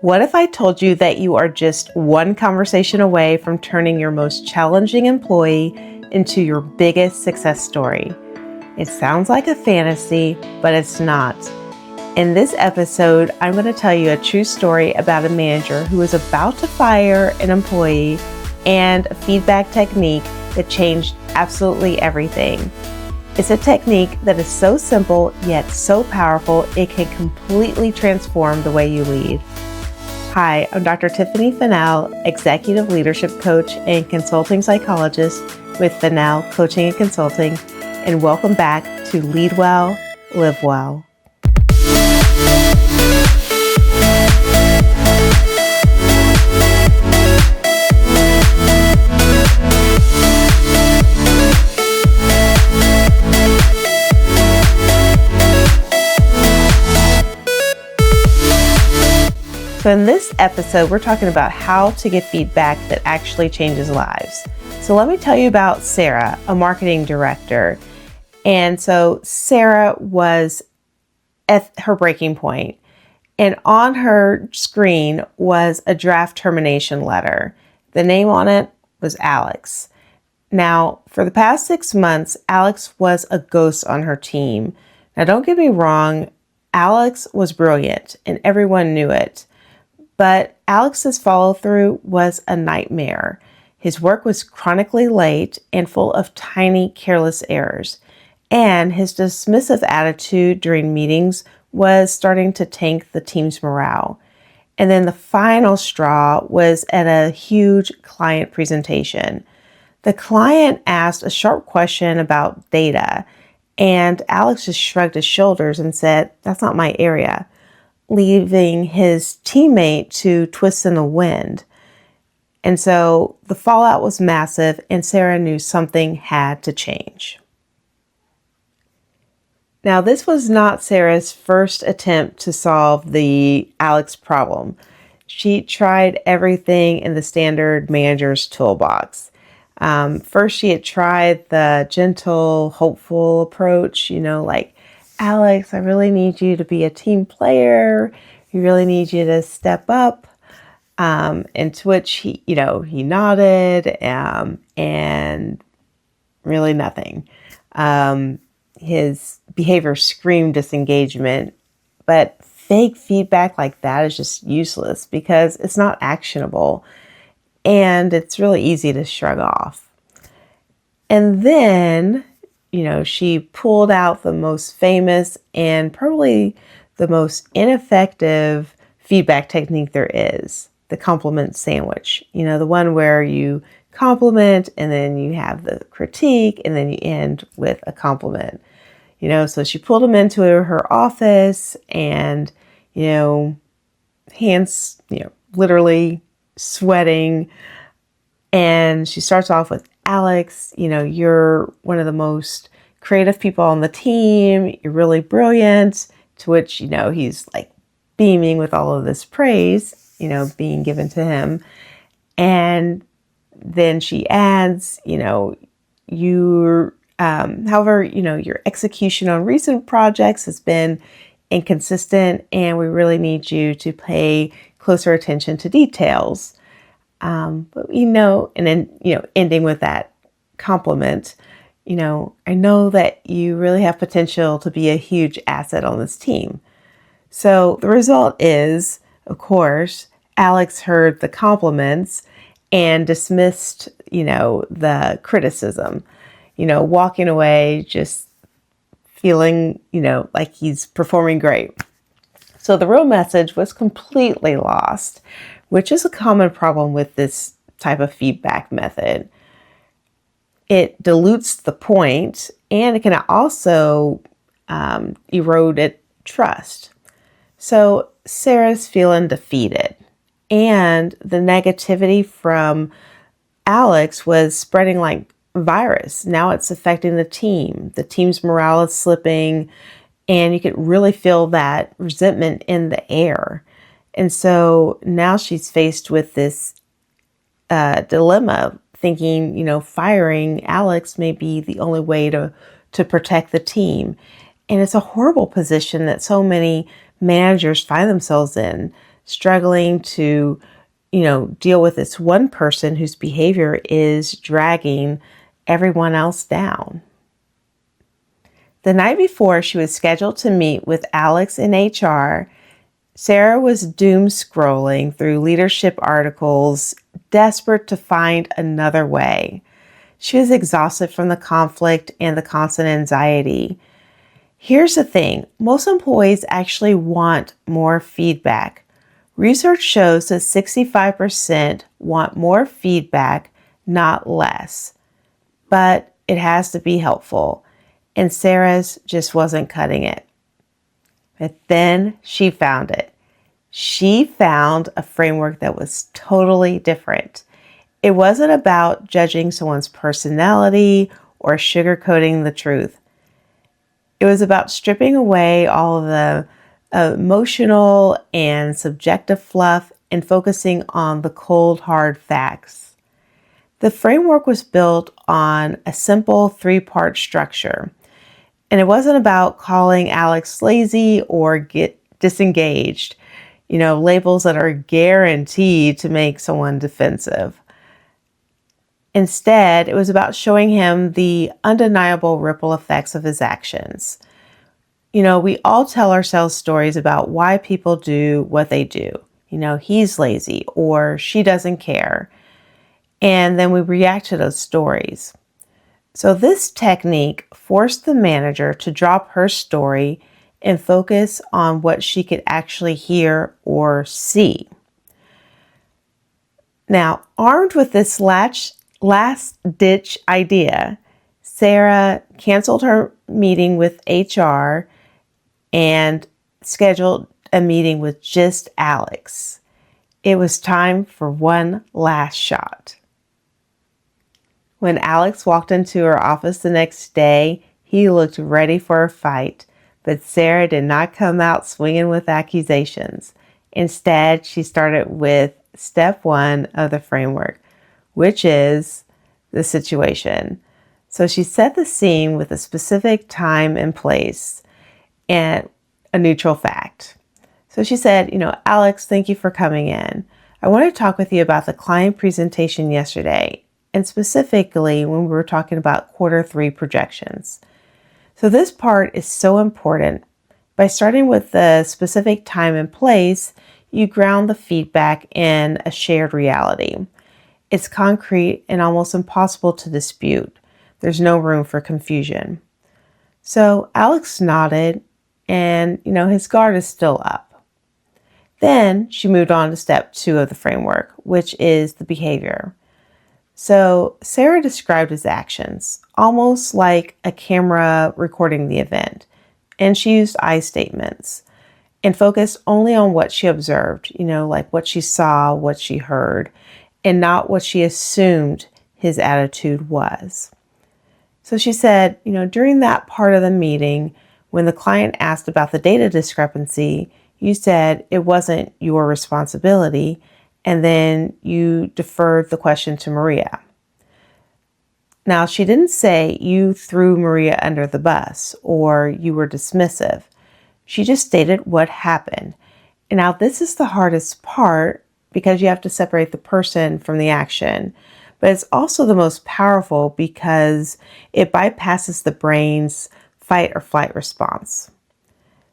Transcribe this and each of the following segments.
What if I told you that you are just one conversation away from turning your most challenging employee into your biggest success story? It sounds like a fantasy, but it's not. In this episode, I'm going to tell you a true story about a manager who was about to fire an employee and a feedback technique that changed absolutely everything. It's a technique that is so simple yet so powerful it can completely transform the way you lead. Hi, I'm Dr. Tiffany Fennell, Executive Leadership Coach and Consulting Psychologist with Fennell Coaching and Consulting, and welcome back to Lead Well, Live Well. So in this episode, we're talking about how to get feedback that actually changes lives. So let me tell you about Sarah, a marketing director. And so Sarah was at her breaking point, and on her screen was a draft termination letter. The name on it was Alex. Now, for the past 6 months, Alex was a ghost on her team. Now, don't get me wrong, Alex was brilliant and everyone knew it. But Alex's follow-through was a nightmare. His work was chronically late and full of tiny, careless errors. And his dismissive attitude during meetings was starting to tank the team's morale. And then the final straw was at a huge client presentation. The client asked a sharp question about data, and Alex just shrugged his shoulders and said, "That's not my area," leaving his teammate to twist in the wind. And so the fallout was massive, and Sarah knew something had to change. Now, this was not Sarah's first attempt to solve the Alex problem. She tried everything in the standard manager's toolbox. First, she had tried the gentle, hopeful approach, like, "Alex, I really need you to be a team player. We really need you to step up." And to which he nodded, and really nothing. His behavior screamed disengagement, but fake feedback like that is just useless because it's not actionable and it's really easy to shrug off. And then she pulled out the most famous and probably the most ineffective feedback technique there is, the compliment sandwich. The one where you compliment and then you have the critique and then you end with a compliment. So she pulled him into her office and, hands, literally sweating. And she starts off with, "Alex, you're one of the most creative people on the team. You're really brilliant." To which, he's like beaming with all of this praise, being given to him. And then she adds, however, your execution on recent projects has been inconsistent and we really need you to pay closer attention to details. But and then, ending with that compliment, "I know that you really have potential to be a huge asset on this team." So the result is, of course, Alex heard the compliments and dismissed, the criticism, walking away just feeling, like he's performing great. So the real message was completely lost, which is a common problem with this type of feedback method. It dilutes the point, and it can also erode trust. So Sarah's feeling defeated, and the negativity from Alex was spreading like virus. Now it's affecting the team. The team's morale is slipping, and you could really feel that resentment in the air. And so now she's faced with this dilemma, thinking, firing Alex may be the only way to protect the team. And it's a horrible position that so many managers find themselves in. struggling to, deal with this one person whose behavior is dragging everyone else down. The night before she was scheduled to meet with Alex in HR, Sarah was doom scrolling through leadership articles, desperate to find another way. She was exhausted from the conflict and the constant anxiety. Here's the thing, most employees actually want more feedback. Research shows that 65% want more feedback, not less. But it has to be helpful, and Sarah's just wasn't cutting it. But then she found it. She found a framework that was totally different. It wasn't about judging someone's personality or sugarcoating the truth. It was about stripping away all of the emotional and subjective fluff and focusing on the cold, hard facts. The framework was built on a simple 3-part structure. And it wasn't about calling Alex lazy or get disengaged, labels that are guaranteed to make someone defensive. Instead, it was about showing him the undeniable ripple effects of his actions. We all tell ourselves stories about why people do what they do. He's lazy or she doesn't care. And then we react to those stories. So this technique forced the manager to drop her story and focus on what she could actually hear or see. Now, armed with this last-ditch idea, Sarah canceled her meeting with HR and scheduled a meeting with just Alex. It was time for one last shot. When Alex walked into her office the next day, he looked ready for a fight, but Sarah did not come out swinging with accusations. Instead, she started with step 1 of the framework, which is the situation. So she set the scene with a specific time and place and a neutral fact. So she said, Alex, thank you for coming in. I want to talk with you about the client presentation yesterday, and specifically when we were talking about Q3 projections. So this part is so important. By starting with the specific time and place, you ground the feedback in a shared reality. It's concrete and almost impossible to dispute. There's no room for confusion. So Alex nodded and, his guard is still up. Then she moved on to step 2 of the framework, which is the behavior. So Sarah described his actions, almost like a camera recording the event. And she used I statements and focused only on what she observed, like what she saw, what she heard, and not what she assumed his attitude was. So she said, during that part of the meeting, when the client asked about the data discrepancy, you said it wasn't your responsibility, and then you deferred the question to Maria. Now, she didn't say you threw Maria under the bus or you were dismissive. She just stated what happened. And now this is the hardest part because you have to separate the person from the action. But it's also the most powerful because it bypasses the brain's fight or flight response.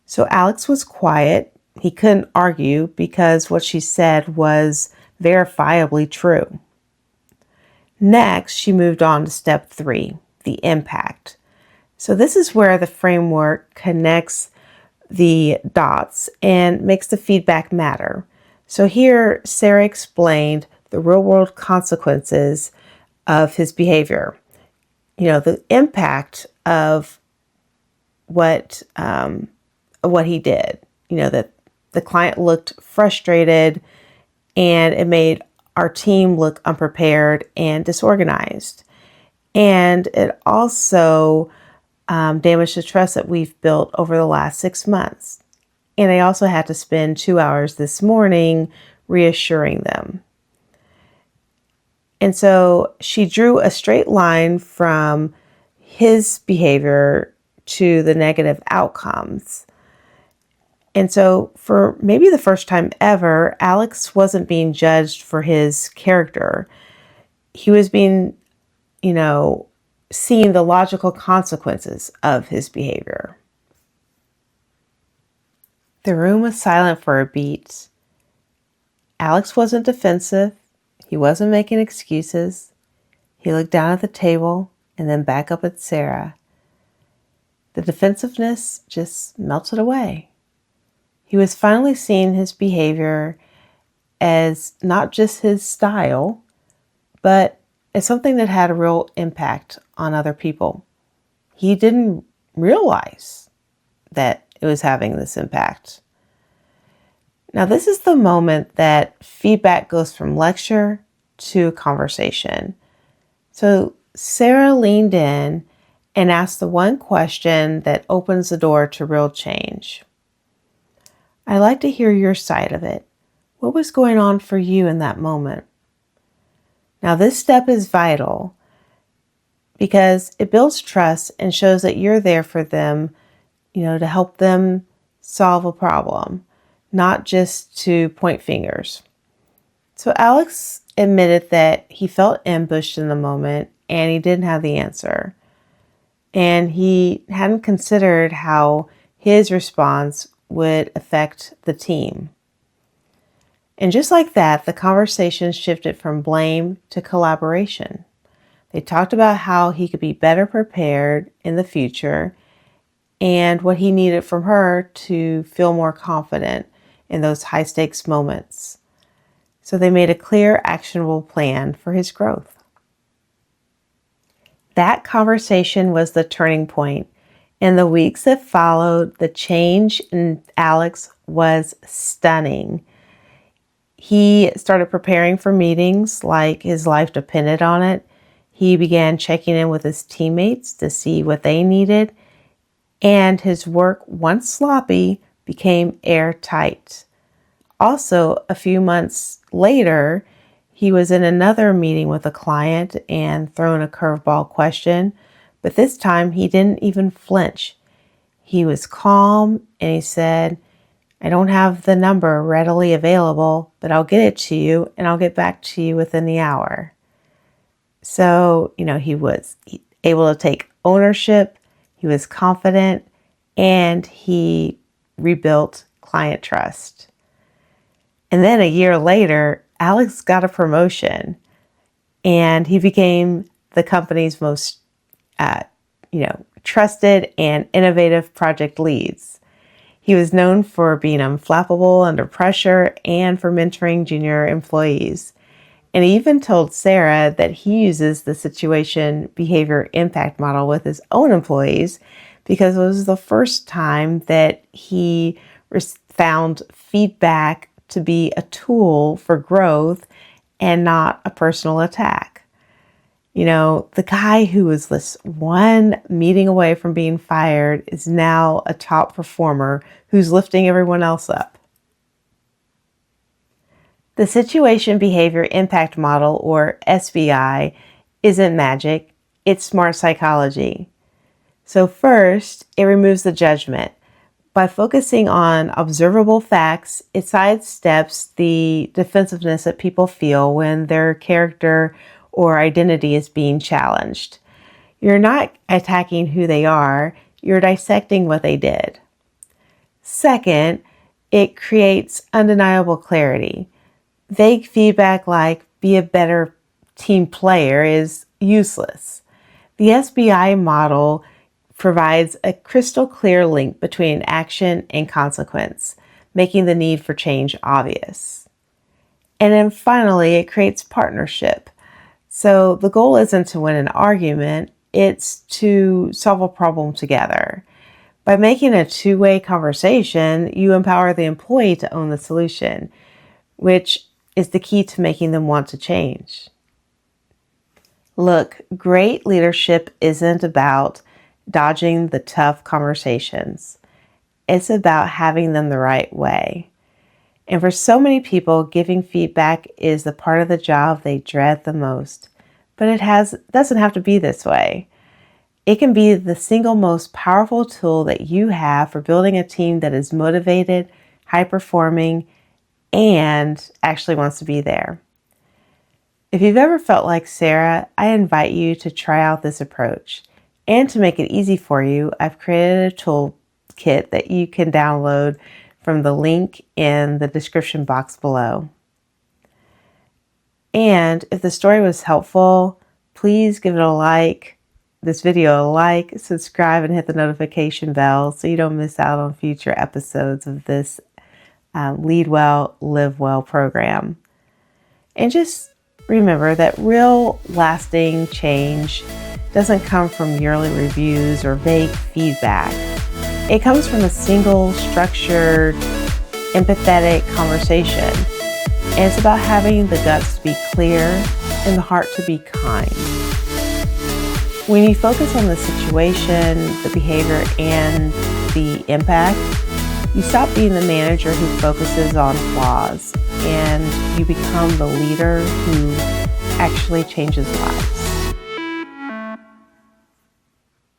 So Alex was quiet. He couldn't argue because what she said was verifiably true. Next, she moved on to step 3, the impact. So this is where the framework connects the dots and makes the feedback matter. So here, Sarah explained the real-world consequences of his behavior. The impact of what he did. That the client looked frustrated, and it made our team look unprepared and disorganized. And it also damaged the trust that we've built over the last 6 months. And I also had to spend 2 hours this morning reassuring them. And so she drew a straight line from his behavior to the negative outcomes. And so, for maybe the first time ever, Alex wasn't being judged for his character. He was being, you know, seeing the logical consequences of his behavior. The room was silent for a beat. Alex wasn't defensive. He wasn't making excuses. He looked down at the table and then back up at Sarah. The defensiveness just melted away. He was finally seeing his behavior as not just his style, but as something that had a real impact on other people. He didn't realize that it was having this impact. Now, this is the moment that feedback goes from lecture to conversation. So Sarah leaned in and asked the one question that opens the door to real change. I'd like to hear your side of it. What was going on for you in that moment? Now, this step is vital because it builds trust and shows that you're there for them, to help them solve a problem, not just to point fingers. So Alex admitted that he felt ambushed in the moment and he didn't have the answer. And he hadn't considered how his response would affect the team. And just like that, the conversation shifted from blame to collaboration. They talked about how he could be better prepared in the future and what he needed from her to feel more confident in those high stakes moments. So they made a clear, actionable plan for his growth. That conversation was the turning point. In the weeks that followed, the change in Alex was stunning. He started preparing for meetings like his life depended on it. He began checking in with his teammates to see what they needed. And his work, once sloppy, became airtight. Also, a few months later, he was in another meeting with a client and thrown a curveball question, but this time he didn't even flinch. He was calm and he said, I don't have the number readily available, but I'll get it to you and I'll get back to you within the hour. So, he was able to take ownership, he was confident, and he rebuilt client trust. And then a year later, Alex got a promotion and he became the company's most, trusted and innovative project leads. He was known for being unflappable under pressure and for mentoring junior employees. And he even told Sarah that he uses the situation behavior impact model with his own employees because it was the first time that he found feedback to be a tool for growth and not a personal attack. The guy who was this one meeting away from being fired is now a top performer who's lifting everyone else up. The Situation Behavior Impact Model, or SBI, isn't magic, it's smart psychology. So first, it removes the judgment. By focusing on observable facts, it sidesteps the defensiveness that people feel when their character or identity is being challenged. You're not attacking who they are, you're dissecting what they did. Second, it creates undeniable clarity. Vague feedback like, be a better team player is useless. The SBI model provides a crystal clear link between action and consequence, making the need for change obvious. And then finally, it creates partnership. So the goal isn't to win an argument, it's to solve a problem together. By making a two-way conversation, you empower the employee to own the solution, which is the key to making them want to change. Look, great leadership isn't about dodging the tough conversations. It's about having them the right way. And for so many people, giving feedback is the part of the job they dread the most. But it doesn't have to be this way. It can be the single most powerful tool that you have for building a team that is motivated, high-performing, and actually wants to be there. If you've ever felt like Sarah, I invite you to try out this approach. And to make it easy for you, I've created a toolkit that you can download from the link in the description box below. And if the story was helpful, please give it a like, this video a like, subscribe, and hit the notification bell so you don't miss out on future episodes of this Lead Well, Live Well program. And just remember that real lasting change doesn't come from yearly reviews or vague feedback. It comes from a single, structured, empathetic conversation. And it's about having the guts to be clear and the heart to be kind. When you focus on the situation, the behavior, and the impact, you stop being the manager who focuses on flaws, and you become the leader who actually changes lives.